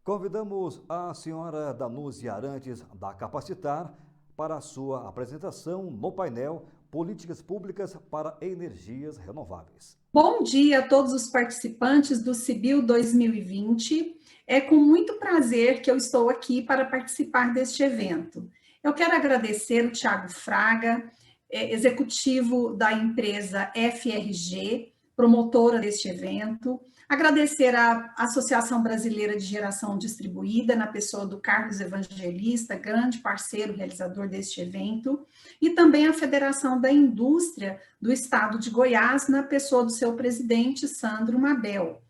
Convidamos a senhora Danúzia Arantes, da Capacitar, para a sua apresentação no painel Políticas Públicas para Energias Renováveis. Bom dia a todos os participantes do CBIL 2020. É com muito prazer que eu estou aqui para participar deste evento. Eu quero agradecer o Thiago Fraga, executivo da empresa FRG, promotora deste evento. Agradecer à Associação Brasileira de Geração Distribuída, na pessoa do Carlos Evangelista, grande parceiro realizador deste evento, e também à Federação da Indústria do Estado de Goiás, na pessoa do seu presidente, Sandro Mabel.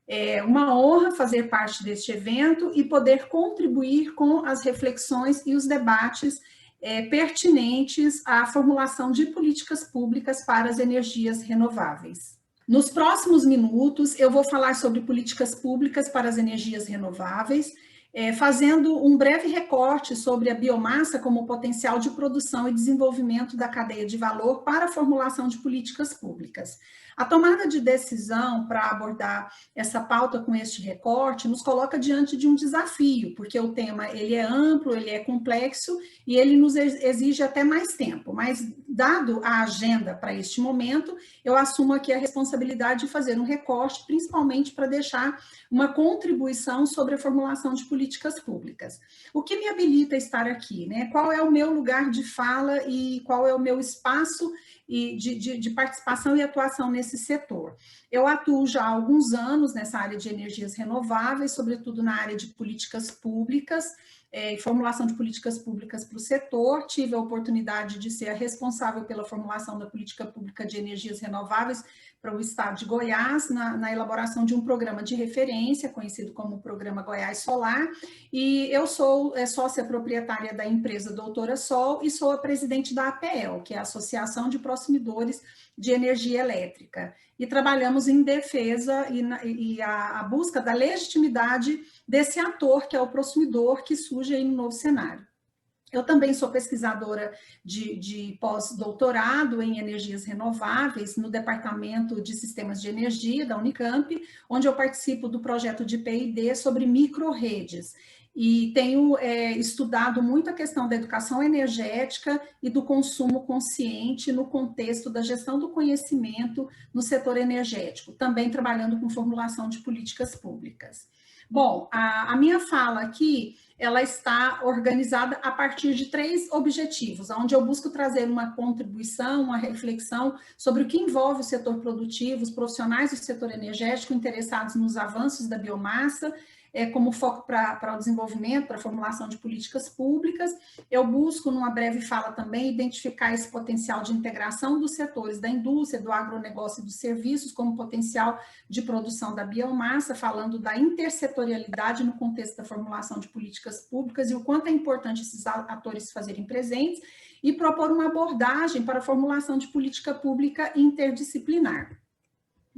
É uma honra fazer parte deste evento e poder contribuir com as reflexões e os debates pertinentes à formulação de políticas públicas para as energias renováveis. Nos próximos minutos, eu vou falar sobre políticas públicas para as energias renováveis, fazendo um breve recorte sobre a biomassa como potencial de produção e desenvolvimento da cadeia de valor para a formulação de políticas públicas. A tomada de decisão para abordar essa pauta com este recorte nos coloca diante de um desafio, porque o tema ele é amplo, ele é complexo e ele nos exige até mais tempo, mas dado a agenda para este momento, eu assumo aqui a responsabilidade de fazer um recorte, principalmente para deixar uma contribuição sobre a formulação de políticas públicas. O que me habilita a estar aqui, né? Qual é o meu lugar de fala e qual é o meu espaço de participação e atuação nesse setor? Eu atuo já há alguns anos nessa área de energias renováveis, sobretudo na área de políticas públicas, formulação de políticas públicas para o setor. Tive a oportunidade de ser a responsável pela formulação da política pública de energias renováveis para o estado de Goiás, na elaboração de um programa de referência, conhecido como Programa Goiás Solar, e eu sou sócia proprietária da empresa Doutora Sol e sou a presidente da APEL, que é a Associação de Prosumidores de Energia Elétrica, e trabalhamos em defesa e a busca da legitimidade desse ator, que é o prosumidor, que surge aí no novo cenário. Eu também sou pesquisadora de pós-doutorado em energias renováveis no Departamento de Sistemas de Energia da Unicamp, onde eu participo do projeto de P&D sobre micro-redes. E tenho estudado muito a questão da educação energética e do consumo consciente no contexto da gestão do conhecimento no setor energético, também trabalhando com formulação de políticas públicas. Bom, a minha fala aqui, ela está organizada a partir de 3 objetivos, onde eu busco trazer uma contribuição, uma reflexão sobre o que envolve o setor produtivo, os profissionais do setor energético interessados nos avanços da biomassa, como foco para o desenvolvimento, para a formulação de políticas públicas. Eu busco, numa breve fala também, identificar esse potencial de integração dos setores da indústria, do agronegócio e dos serviços, como potencial de produção da biomassa, falando da intersetorialidade no contexto da formulação de políticas públicas e o quanto é importante esses atores se fazerem presentes, e propor uma abordagem para a formulação de política pública interdisciplinar.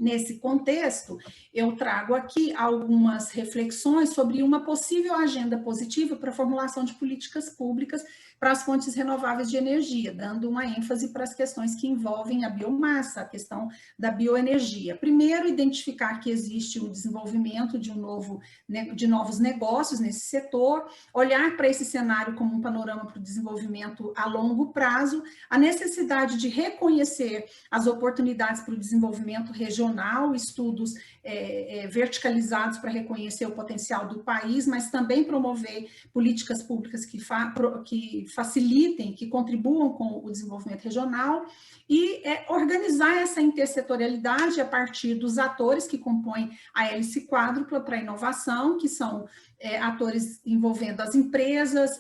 Nesse contexto, eu trago aqui algumas reflexões sobre uma possível agenda positiva para a formulação de políticas públicas para as fontes renováveis de energia, dando uma ênfase para as questões que envolvem a biomassa, a questão da bioenergia. Primeiro, identificar que existe o desenvolvimento de novos negócios nesse setor, olhar para esse cenário como um panorama para o desenvolvimento a longo prazo, a necessidade de reconhecer as oportunidades para o desenvolvimento regional, estudos verticalizados para reconhecer o potencial do país, mas também promover políticas públicas que facilitem, que contribuam com o desenvolvimento regional, e organizar essa intersetorialidade a partir dos atores que compõem a hélice quádrupla para a inovação, que são atores envolvendo as empresas,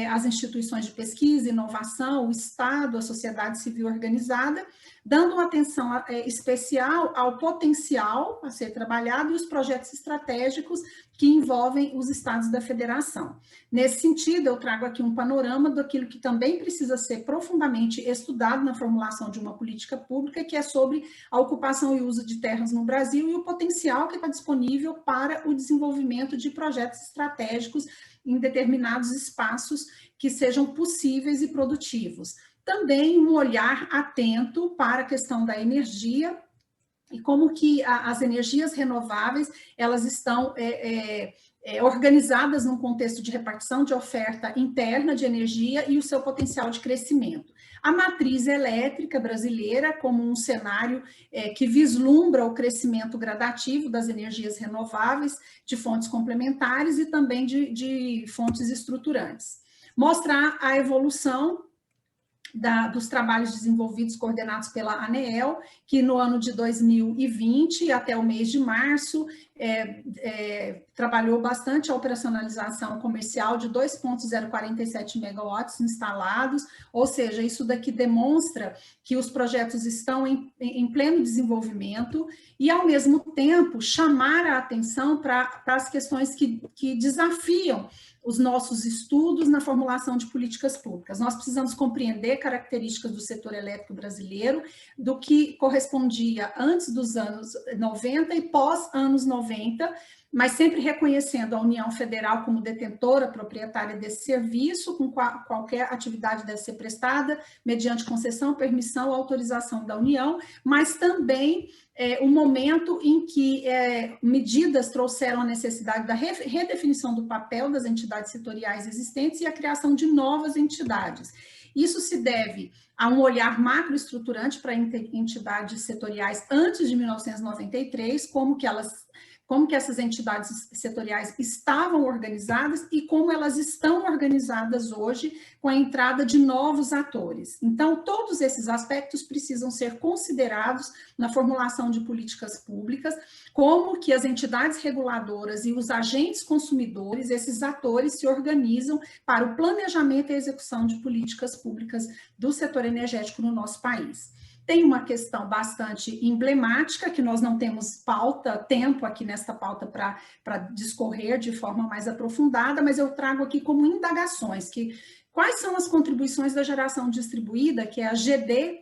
as instituições de pesquisa, inovação, o Estado, a sociedade civil organizada, dando uma atenção especial ao potencial a ser trabalhado e os projetos estratégicos que envolvem os estados da federação. Nesse sentido, eu trago aqui um panorama daquilo que também precisa ser profundamente estudado na formulação de uma política pública, que é sobre a ocupação e uso de terras no Brasil e o potencial que está disponível para o desenvolvimento de projetos estratégicos em determinados espaços que sejam possíveis e produtivos. Também um olhar atento para a questão da energia e como que as energias renováveis, elas estão organizadas num contexto de repartição de oferta interna de energia e o seu potencial de crescimento. A matriz elétrica brasileira como um cenário que vislumbra o crescimento gradativo das energias renováveis, de fontes complementares e também de fontes estruturantes. Mostrar a evolução dos trabalhos desenvolvidos, coordenados pela ANEEL, que no ano de 2020, até o mês de março, trabalhou bastante a operacionalização comercial de 2,047 megawatts instalados, ou seja, isso daqui demonstra que os projetos estão em pleno desenvolvimento e, ao mesmo tempo, chamar a atenção para as questões que desafiam os nossos estudos na formulação de políticas públicas. Nós precisamos compreender características do setor elétrico brasileiro, do que correspondia antes dos anos 90 e pós-anos 90, mas sempre reconhecendo a União Federal como detentora proprietária desse serviço, com qualquer atividade deve ser prestada mediante concessão, permissão ou autorização da União, mas também o momento em que medidas trouxeram a necessidade da redefinição do papel das entidades setoriais existentes e a criação de novas entidades. Isso se deve a um olhar macroestruturante para entidades setoriais antes de 1993, como que essas entidades setoriais estavam organizadas e como elas estão organizadas hoje com a entrada de novos atores. Então, todos esses aspectos precisam ser considerados na formulação de políticas públicas, como que as entidades reguladoras e os agentes consumidores, esses atores, se organizam para o planejamento e execução de políticas públicas do setor energético no nosso país. Tem uma questão bastante emblemática, que nós não temos tempo aqui nesta pauta para discorrer de forma mais aprofundada, mas eu trago aqui como indagações, quais são as contribuições da geração distribuída, que é a GD,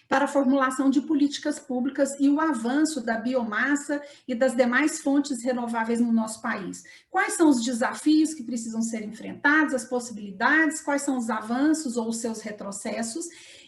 para a formulação de políticas públicas e o avanço da biomassa e das demais fontes renováveis no nosso país. Quais são os desafios que precisam ser enfrentados, as possibilidades, quais são os avanços ou os seus retrocessos?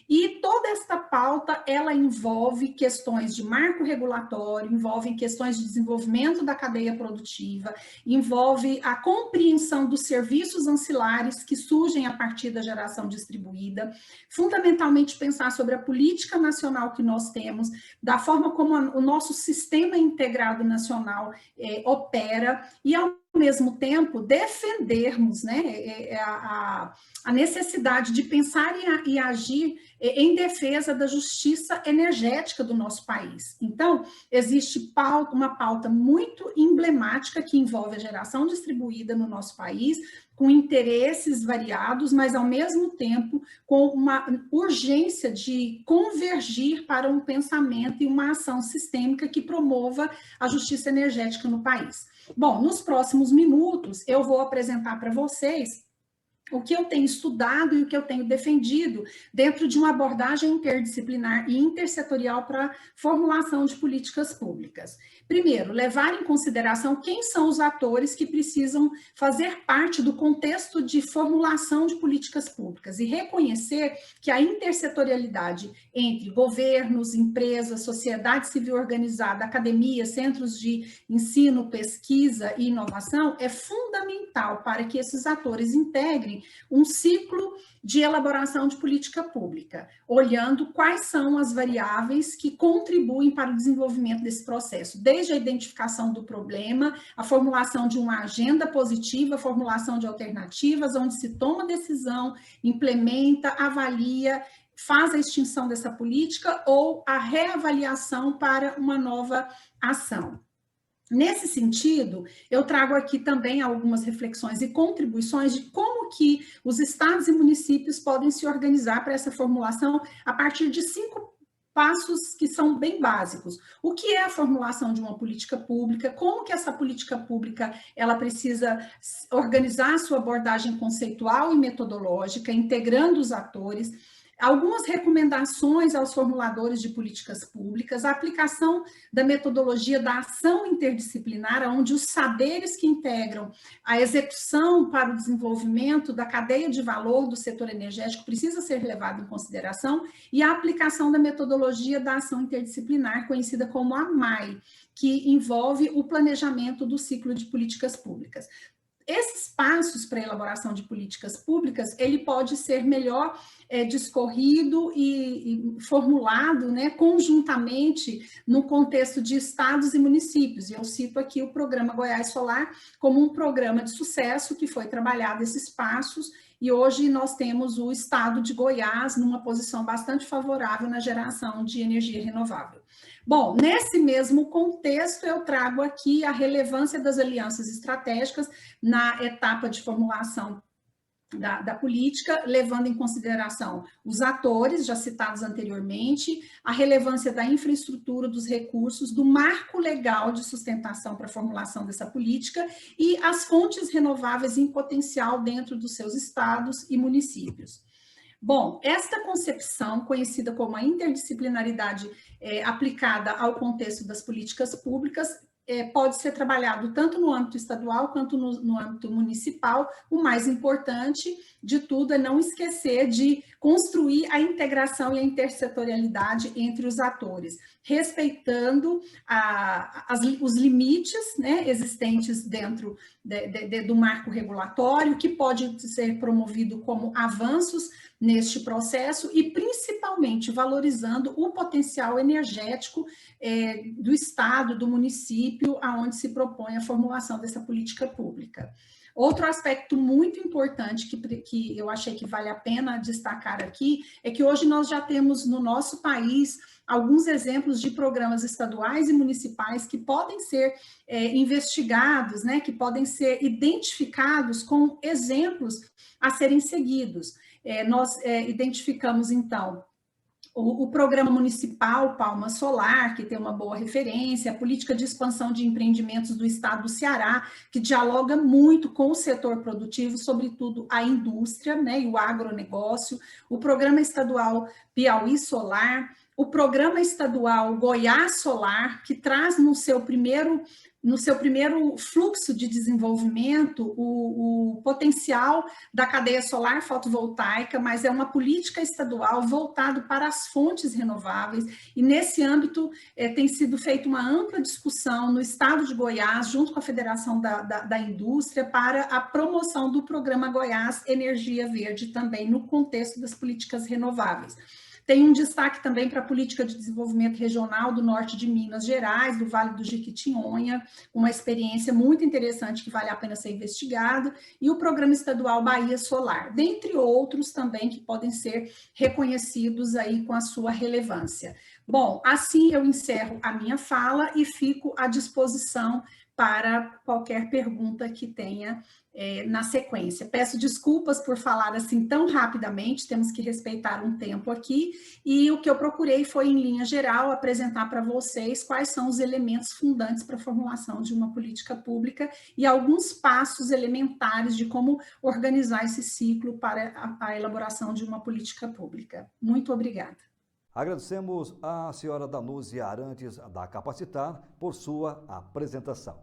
E toda esta pauta, ela envolve questões de marco regulatório, envolve questões de desenvolvimento da cadeia produtiva, envolve a compreensão dos serviços ancilares que surgem a partir da geração distribuída, fundamentalmente pensar sobre a política nacional que nós temos, da forma como o nosso sistema integrado nacional opera e, ao mesmo tempo, defendermos, né, a necessidade de pensar e agir em defesa da justiça energética do nosso país. Então, existe uma pauta muito emblemática que envolve a geração distribuída no nosso país, com interesses variados, mas, ao mesmo tempo, com uma urgência de convergir para um pensamento e uma ação sistêmica que promova a justiça energética no país. Bom, nos próximos minutos, eu vou apresentar para vocês o que eu tenho estudado e o que eu tenho defendido dentro de uma abordagem interdisciplinar e intersetorial para a formulação de políticas públicas. Primeiro, levar em consideração quem são os atores que precisam fazer parte do contexto de formulação de políticas públicas e reconhecer que a intersetorialidade entre governos, empresas, sociedade civil organizada, academia, centros de ensino, pesquisa e inovação é fundamental para que esses atores integrem um ciclo de elaboração de política pública, olhando quais são as variáveis que contribuem para o desenvolvimento desse processo, desde a identificação do problema, a formulação de uma agenda positiva, a formulação de alternativas, onde se toma decisão, implementa, avalia, faz a extinção dessa política ou a reavaliação para uma nova ação. Nesse sentido, eu trago aqui também algumas reflexões e contribuições de como que os estados e municípios podem se organizar para essa formulação a partir de 5 passos que são bem básicos. O que é a formulação de uma política pública? Como que essa política pública ela precisa organizar a sua abordagem conceitual e metodológica, integrando os atores? Algumas recomendações aos formuladores de políticas públicas, a aplicação da metodologia da ação interdisciplinar, onde os saberes que integram a execução para o desenvolvimento da cadeia de valor do setor energético precisa ser levado em consideração, e a aplicação da metodologia da ação interdisciplinar, conhecida como a MAI, que envolve o planejamento do ciclo de políticas públicas. Esses passos para a elaboração de políticas públicas, ele pode ser melhor discorrido e formulado, né, conjuntamente no contexto de estados e municípios. E eu cito aqui o Programa Goiás Solar como um programa de sucesso que foi trabalhado esses passos, e hoje nós temos o estado de Goiás numa posição bastante favorável na geração de energia renovável. Bom, nesse mesmo contexto, eu trago aqui a relevância das alianças estratégicas na etapa de formulação da política, levando em consideração os atores já citados anteriormente, a relevância da infraestrutura, dos recursos, do marco legal de sustentação para a formulação dessa política e as fontes renováveis em potencial dentro dos seus estados e municípios. Bom, esta concepção, conhecida como a interdisciplinaridade aplicada ao contexto das políticas públicas, pode ser trabalhado tanto no âmbito estadual quanto no âmbito municipal. O mais importante de tudo é não esquecer de construir a integração e a intersetorialidade entre os atores, respeitando os limites, né, existentes dentro do marco regulatório, que pode ser promovido como avanços neste processo e principalmente valorizando o potencial energético do estado, do município, aonde se propõe a formulação dessa política pública. Outro aspecto muito importante que eu achei que vale a pena destacar aqui é que hoje nós já temos no nosso país alguns exemplos de programas estaduais e municipais que podem ser investigados, né, que podem ser identificados com exemplos a serem seguidos. Nós identificamos, então, o Programa Municipal Palma Solar, que tem uma boa referência, a Política de Expansão de Empreendimentos do Estado do Ceará, que dialoga muito com o setor produtivo, sobretudo a indústria, né, e o agronegócio, o Programa Estadual Piauí Solar, o Programa Estadual Goiás Solar, que traz no seu primeiro fluxo de desenvolvimento o potencial da cadeia solar fotovoltaica, mas é uma política estadual voltada para as fontes renováveis, e nesse âmbito tem sido feita uma ampla discussão no estado de Goiás, junto com a Federação da Indústria, para a promoção do Programa Goiás Energia Verde, também no contexto das políticas renováveis. Tem um destaque também para a Política de Desenvolvimento Regional do Norte de Minas Gerais, do Vale do Jequitinhonha, uma experiência muito interessante que vale a pena ser investigado, e o Programa Estadual Bahia Solar, dentre outros também que podem ser reconhecidos aí com a sua relevância. Bom, assim eu encerro a minha fala e fico à disposição para qualquer pergunta que tenha na sequência. Peço desculpas por falar assim tão rapidamente, temos que respeitar um tempo aqui, e o que eu procurei foi, em linha geral, apresentar para vocês quais são os elementos fundantes para a formulação de uma política pública e alguns passos elementares de como organizar esse ciclo para a elaboração de uma política pública. Muito obrigada. Agradecemos à senhora Danúzia Arantes da Capacitar por sua apresentação.